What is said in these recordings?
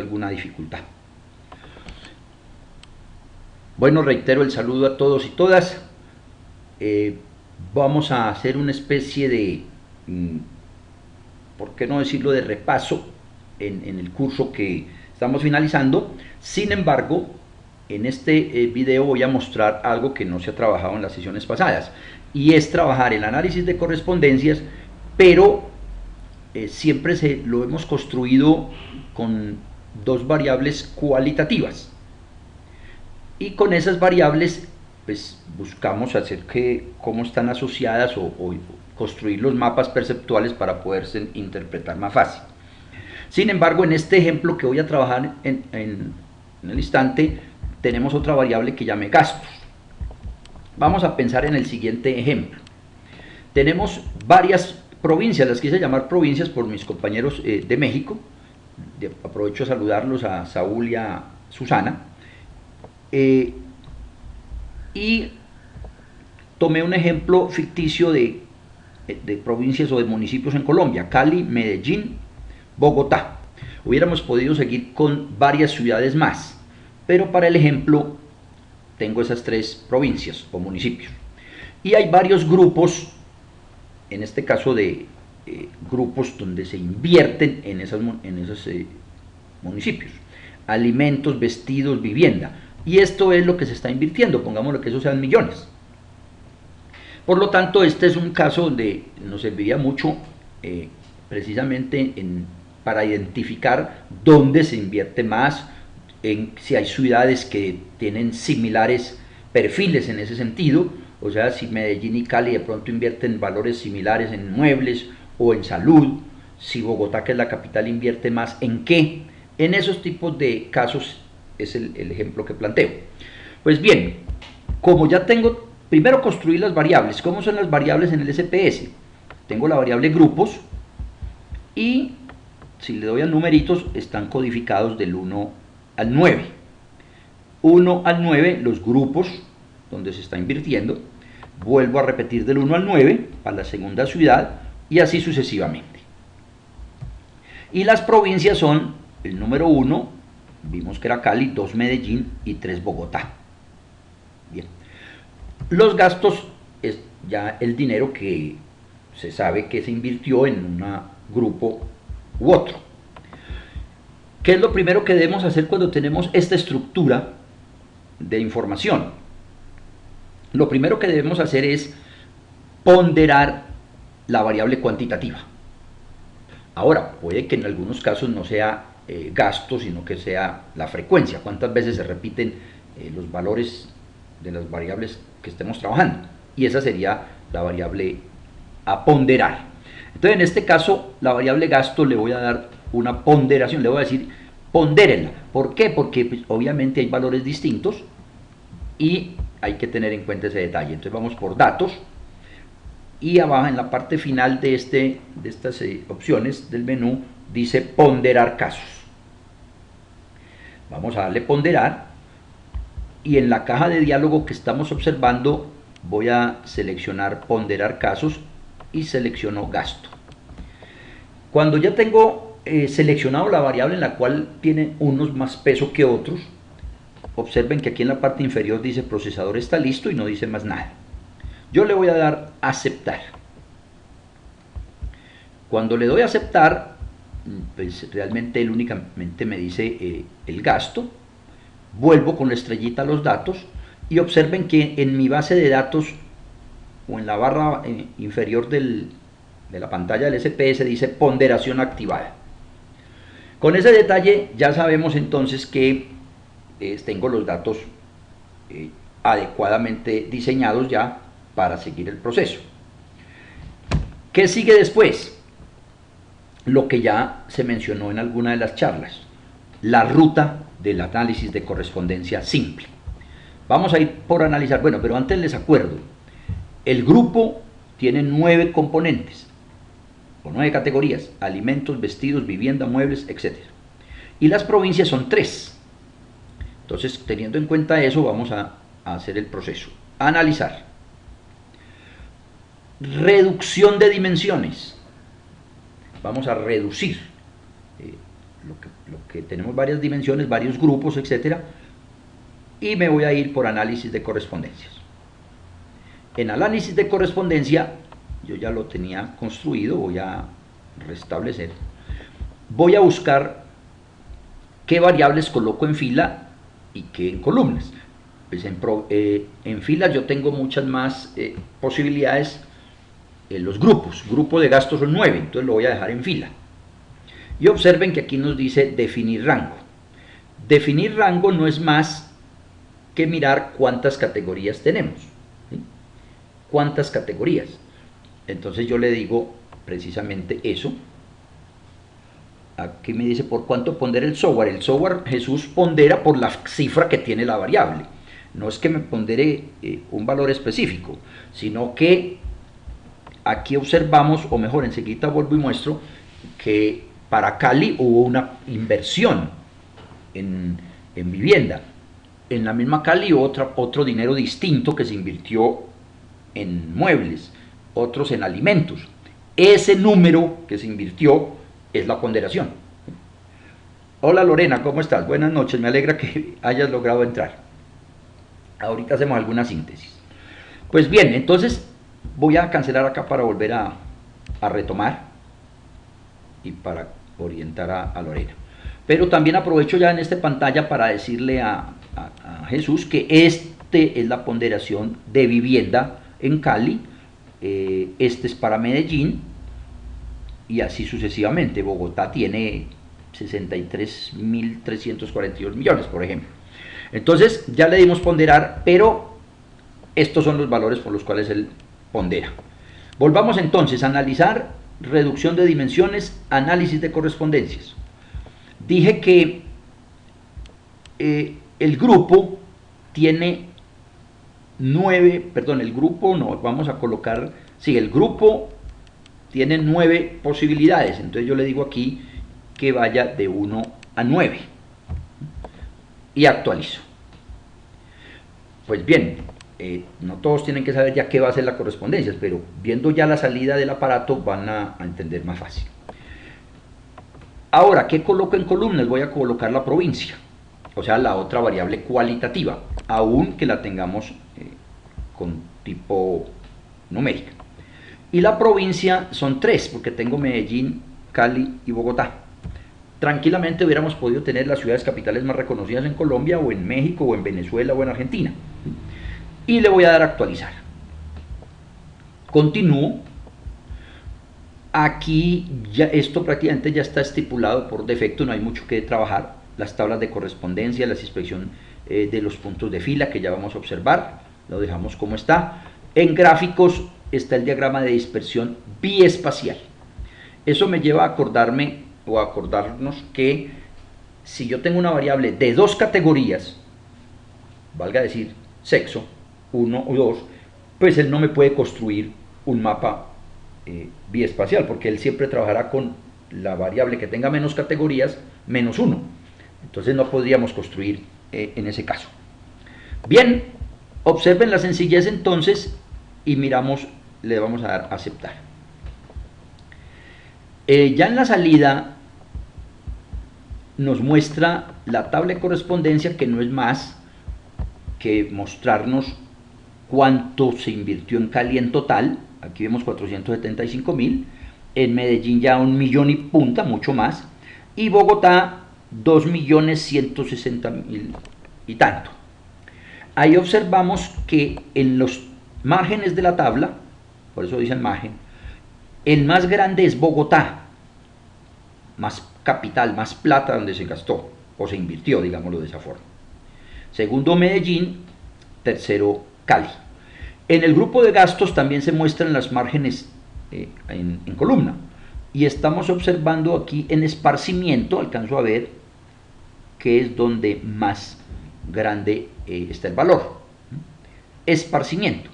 tenido alguna dificultad. Bueno, reitero el saludo a todos y todas. Vamos a hacer una especie de, ¿por qué no decirlo?, de repaso en el curso que estamos finalizando. Sin embargo, en este video voy a mostrar algo que no se ha trabajado en las sesiones pasadas, y es trabajar el análisis de correspondencias, pero siempre lo hemos construido con dos variables cualitativas, y con esas variables pues buscamos hacer cómo están asociadas o construir los mapas perceptuales para poderse interpretar más fácil. Sin embargo, en este ejemplo que voy a trabajar en el instante, tenemos otra variable que llamé gastos. Vamos a pensar en el siguiente ejemplo. Tenemos varias provincias, las quise llamar provincias por mis compañeros de México. Aprovecho a saludarlos a Saúl y a Susana. Y tomé un ejemplo ficticio de provincias o de municipios en Colombia: Cali, Medellín, Bogotá. Hubiéramos podido seguir con varias ciudades más, pero para el ejemplo tengo esas tres provincias o municipios. Y hay varios grupos, en este caso de grupos donde se invierten en esos municipios: alimentos, vestidos, vivienda. Y esto es lo que se está invirtiendo, pongámoslo que eso sean millones. Por lo tanto, este es un caso donde nos serviría mucho precisamente para identificar dónde se invierte más, si hay ciudades que tienen similares perfiles en ese sentido, o sea, si Medellín y Cali de pronto invierten valores similares en muebles o en salud, si Bogotá, que es la capital, invierte más en qué. En esos tipos de casos es el ejemplo que planteo. Pues bien, como ya tengo, primero construir las variables. ¿Cómo son las variables en el SPS? Tengo la variable grupos, y si le doy a numeritos, están codificados del 1 al 9. 1 al 9 los grupos donde se está invirtiendo. Vuelvo a repetir del 1 al 9 para la segunda ciudad, y así sucesivamente. Y las provincias son el número 1, vimos que era Cali, 2 Medellín y 3 Bogotá. Bien. Los gastos es ya el dinero que se sabe que se invirtió en un grupo u otro. ¿Qué es lo primero que debemos hacer cuando tenemos esta estructura de información? Lo primero que debemos hacer es ponderar la variable cuantitativa. Ahora, puede que en algunos casos no sea gasto, sino que sea la frecuencia, cuántas veces se repiten los valores de las variables que estemos trabajando, y esa sería la variable a ponderar. Entonces, en este caso, la variable gasto le voy a dar una ponderación, le voy a decir pondérenla. ¿Por qué? Porque pues, obviamente hay valores distintos y hay que tener en cuenta ese detalle. Entonces vamos por datos, y abajo en la parte final de estas opciones del menú dice ponderar casos. Vamos a darle ponderar, y en la caja de diálogo que estamos observando voy a seleccionar ponderar casos y selecciono gasto. Cuando ya tengo seleccionado la variable en la cual tiene unos más peso que otros, observen que aquí en la parte inferior dice procesador está listo y no dice más nada. Yo le voy a dar a aceptar. Cuando le doy a aceptar, pues realmente él únicamente me dice el gasto. Vuelvo con la estrellita a los datos, y observen que en mi base de datos o en la barra inferior de la pantalla del SPS dice ponderación activada. Con ese detalle ya sabemos entonces que tengo los datos adecuadamente diseñados ya para seguir el proceso. ¿Qué sigue después? Lo que ya se mencionó en alguna de las charlas: la ruta del análisis de correspondencia simple. Vamos a ir por analizar, bueno, pero antes les acuerdo, el grupo tiene 9 componentes, o 9 categorías: alimentos, vestidos, vivienda, muebles, etc. Y las provincias son 3. Entonces, teniendo en cuenta eso, vamos a hacer el proceso. Analizar. Reducción de dimensiones. Vamos a reducir que tenemos varias dimensiones, varios grupos, etcétera, y me voy a ir por análisis de correspondencias. En análisis de correspondencia, yo ya lo tenía construido, voy a restablecer, voy a buscar qué variables coloco en fila y qué en columnas. Pues en filas yo tengo muchas más posibilidades. Los grupos, grupo de gastos son 9, entonces lo voy a dejar en fila. Y observen que aquí nos dice definir rango. Definir rango no es más que mirar cuántas categorías tenemos, ¿sí? ¿Cuántas categorías? Entonces yo le digo precisamente eso. Aquí me dice por cuánto pondera el software. El software, Jesús, pondera por la cifra que tiene la variable. No es que me pondere un valor específico, sino que aquí observamos, o mejor, enseguida vuelvo y muestro, que para Cali hubo una inversión en vivienda. En la misma Cali hubo otro dinero distinto que se invirtió en muebles, otros en alimentos. Ese número que se invirtió es la ponderación. Hola Lorena, ¿cómo estás? Buenas noches, me alegra que hayas logrado entrar. Ahorita hacemos alguna síntesis. Pues bien, entonces voy a cancelar acá para volver a retomar y para orientar a Lorena. Pero también aprovecho ya en esta pantalla para decirle a Jesús que este es la ponderación de vivienda en Cali, este es para Medellín y así sucesivamente. Bogotá tiene 63.342 millones, por ejemplo. Entonces ya le dimos ponderar, pero estos son los valores por los cuales él pondera. Volvamos entonces a analizar reducción de dimensiones, análisis de correspondencias. Dije que el grupo tiene 9, perdón, el grupo no, vamos a colocar, sí, el grupo tiene 9 posibilidades, entonces yo le digo aquí que vaya de 1 a 9 y actualizo. Pues bien, no todos tienen que saber ya qué va a ser la correspondencia, pero viendo ya la salida del aparato van a entender más fácil. Ahora, ¿qué coloco en columnas? Voy a colocar la provincia, o sea, la otra variable cualitativa, aun que la tengamos con tipo numérica. Y la provincia son 3, porque tengo Medellín, Cali y Bogotá. Tranquilamente hubiéramos podido tener las ciudades capitales más reconocidas en Colombia, o en México, o en Venezuela, o en Argentina. Y le voy a dar a actualizar. Continúo. Aquí ya esto prácticamente ya está estipulado por defecto, no hay mucho que trabajar. Las tablas de correspondencia, la inspección de los puntos de fila que ya vamos a observar, lo dejamos como está. En gráficos está el diagrama de dispersión biespacial. Eso me lleva a acordarme o a acordarnos que si yo tengo una variable de 2 categorías, valga decir sexo, 1 o 2, pues él no me puede construir un mapa biespacial, porque él siempre trabajará con la variable que tenga menos categorías, menos 1. Entonces no podríamos construir en ese caso. Bien, observen la sencillez entonces y miramos, le vamos a dar a aceptar. Ya en la salida nos muestra la tabla de correspondencia, que no es más que mostrarnos cuánto se invirtió en Cali en total. Aquí vemos 475.000, en Medellín ya 1 millón y punta, mucho más, y Bogotá 2.160.000 y tanto. Ahí observamos que en los márgenes de la tabla, por eso dice el margen, el más grande es Bogotá, más capital, más plata donde se gastó o se invirtió, digámoslo de esa forma. Segundo Medellín, tercero Cali. En el grupo de gastos también se muestran las márgenes en columna, y estamos observando aquí en esparcimiento, alcanzo a ver que es donde más grande está el valor. Esparcimiento,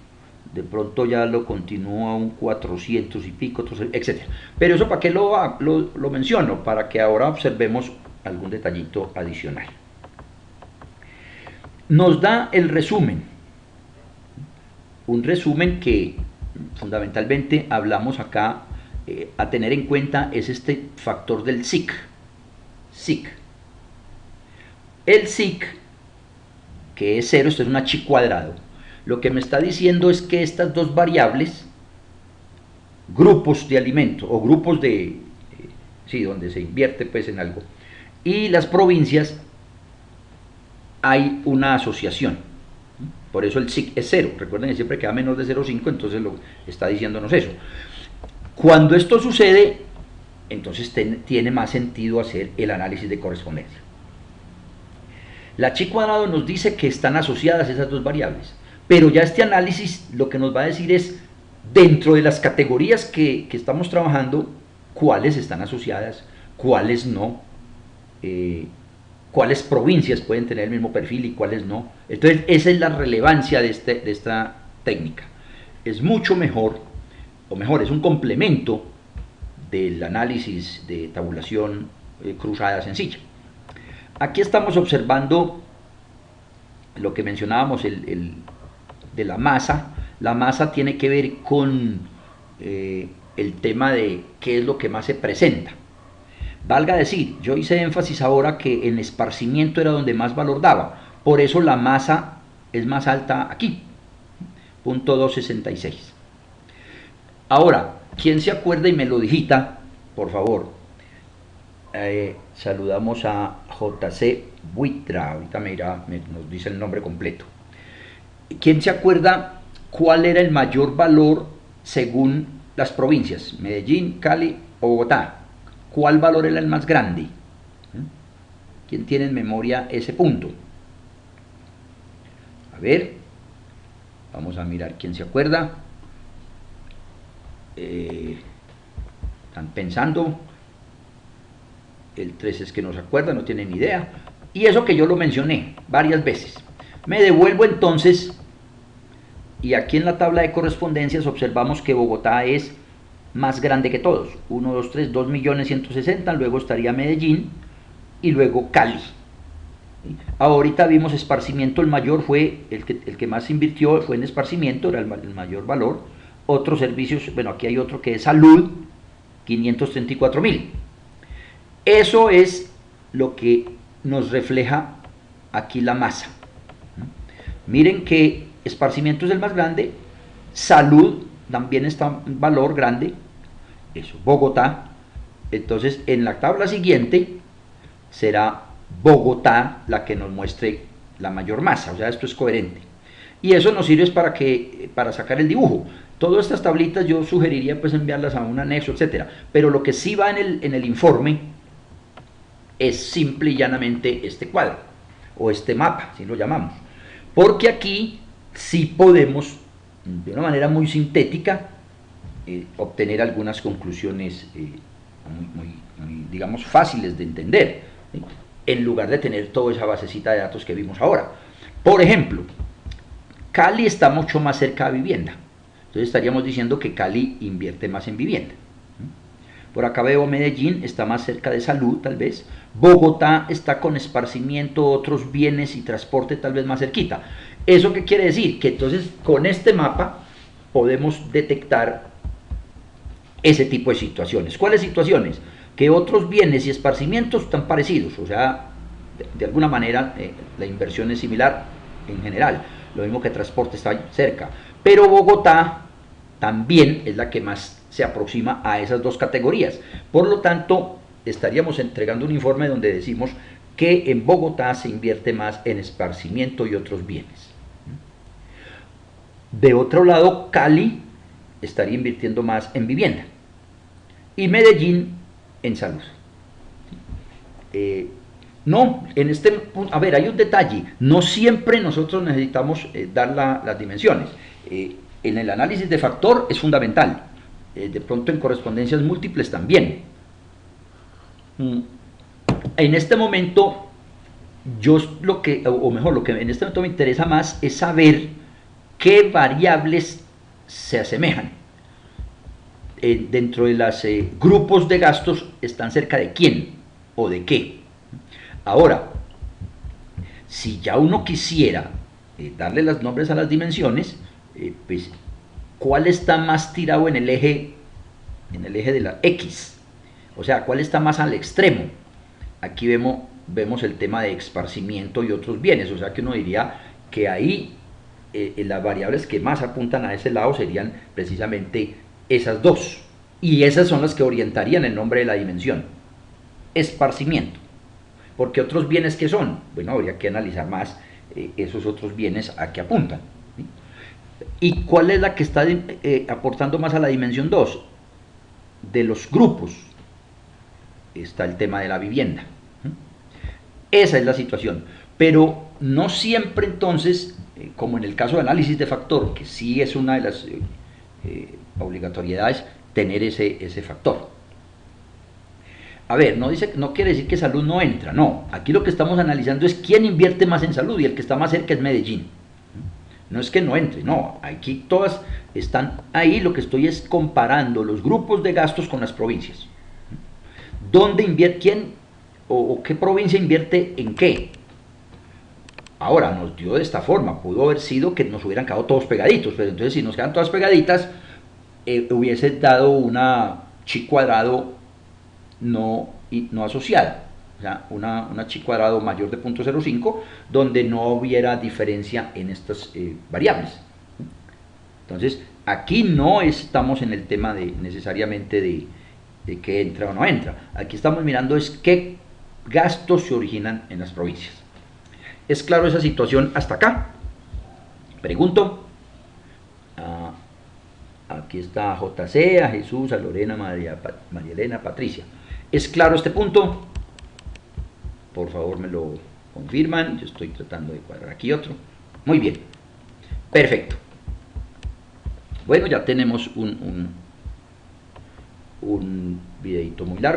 de pronto ya lo continúa un 400 y pico, etc. Pero eso, ¿para qué lo menciono? Para que ahora observemos algún detallito adicional. Nos da el resumen, un resumen que fundamentalmente hablamos acá a tener en cuenta es este factor del SIC. SIC, El SIC, que es 0, esto es una chi cuadrado, lo que me está diciendo es que estas dos variables, grupos de alimento o grupos de, sí, donde se invierte pues en algo, y las provincias, hay una asociación. Por eso el SIC es 0. Recuerden que siempre queda menos de 0,5, entonces lo está diciéndonos eso. Cuando esto sucede, entonces tiene más sentido hacer el análisis de correspondencia. La chi cuadrado nos dice que están asociadas esas dos variables, pero ya este análisis lo que nos va a decir es, dentro de las categorías que estamos trabajando, cuáles están asociadas, cuáles no, cuáles provincias pueden tener el mismo perfil y cuáles no. Entonces esa es la relevancia de esta técnica. Es mucho mejor, o mejor, es un complemento del análisis de tabulación cruzada sencilla. Aquí estamos observando lo que mencionábamos de la masa. La masa tiene que ver con el tema de qué es lo que más se presenta. Valga decir, yo hice énfasis ahora que en esparcimiento era donde más valor daba, por eso la masa es más alta aquí, punto 266. Ahora, ¿quién se acuerda y me lo digita, por favor? Saludamos a JC Buitra, ahorita nos dice el nombre completo. ¿Quién se acuerda cuál era el mayor valor según las provincias? Medellín, Cali o Bogotá. ¿Cuál valor era el más grande? ¿Quién tiene en memoria ese punto? A ver, vamos a mirar quién se acuerda. Están pensando. El 3 es que no se acuerda, no tienen ni idea. Y eso que yo lo mencioné varias veces. Me devuelvo entonces, y aquí en la tabla de correspondencias observamos que Bogotá es más grande que todos. 1, 2, 3, 2.160.000, luego estaría Medellín y luego Cali. Ahorita vimos esparcimiento, el mayor fue, el que más invirtió fue en esparcimiento, era el mayor valor. Otros servicios, bueno, aquí hay otro que es salud, 534.000. Eso es lo que nos refleja aquí la masa. Miren que esparcimiento es el más grande, salud también está un valor grande, eso, Bogotá. Entonces en la tabla siguiente será Bogotá la que nos muestre la mayor masa, o sea, esto es coherente. Y eso nos sirve para sacar el dibujo. Todas estas tablitas yo sugeriría pues enviarlas a un anexo, etcétera. Pero lo que sí va en el informe es simple y llanamente este cuadro, o este mapa, si lo llamamos. Porque aquí sí podemos, de una manera muy sintética, obtener algunas conclusiones muy, digamos, fáciles de entender, ¿sí? En lugar de tener toda esa basecita de datos que vimos ahora. Por ejemplo, Cali está mucho más cerca de vivienda. Entonces estaríamos diciendo que Cali invierte más en vivienda. Por acá veo Medellín, está más cerca de salud tal vez. Bogotá está con esparcimiento, otros bienes y transporte tal vez más cerquita. ¿Eso qué quiere decir? Que entonces con este mapa podemos detectar ese tipo de situaciones. ¿Cuáles situaciones? Que otros bienes y esparcimientos están parecidos, o sea, de alguna manera la inversión es similar en general. Lo mismo que transporte está cerca. Pero Bogotá también es la que más se aproxima a esas dos categorías. Por lo tanto, estaríamos entregando un informe donde decimos que en Bogotá se invierte más en esparcimiento y otros bienes. De otro lado, Cali estaría invirtiendo más en vivienda y Medellín en salud. No, en este punto, a ver, hay un detalle, no siempre nosotros necesitamos dar las dimensiones. En el análisis de factor es fundamental, de pronto en correspondencias múltiples también. En este momento, lo que en este momento me interesa más es saber qué variables se asemejan. Dentro de los grupos de gastos están cerca de quién o de qué. Ahora, si ya uno quisiera darle los nombres a las dimensiones, pues, ¿cuál está más tirado en el eje de la X? O sea, ¿cuál está más al extremo? Aquí vemos vemos el tema de esparcimiento y otros bienes, o sea que uno diría que ahí las variables que más apuntan a ese lado serían precisamente esas dos, y esas son las que orientarían el nombre de la dimensión, esparcimiento. Porque otros bienes, ¿qué son? Bueno, habría que analizar más esos otros bienes a qué apuntan, ¿sí? ¿Y cuál es la que está aportando más a la dimensión 2? De los grupos está el tema de la vivienda. Esa es la situación. Pero no siempre entonces, como en el caso de análisis de factor, que sí es una de las obligatoriedades, tener ese factor. A ver, no quiere decir que salud no entra, no. Aquí lo que estamos analizando es quién invierte más en salud, y el que está más cerca es Medellín. No es que no entre, no. Aquí todas están ahí, lo que estoy es comparando los grupos de gastos con las provincias. ¿Dónde invierte quién o qué provincia invierte en qué? Ahora, nos dio de esta forma, pudo haber sido que nos hubieran quedado todos pegaditos, pero entonces si nos quedan todas pegaditas, hubiese dado una chi cuadrado no asociada, o sea, una chi cuadrado mayor de 0.05, donde no hubiera diferencia en estas variables. Entonces, aquí no estamos en el tema de necesariamente de que entra o no entra. Aquí estamos mirando es qué gastos se originan en las provincias. ¿Es claro esa situación hasta acá? Pregunto. Aquí está a JC, a Jesús, a Lorena, María Elena, Patricia. ¿Es claro este punto? Por favor me lo confirman. Yo estoy tratando de cuadrar aquí otro. Muy bien. Perfecto. Bueno, ya tenemos un videito muy largo.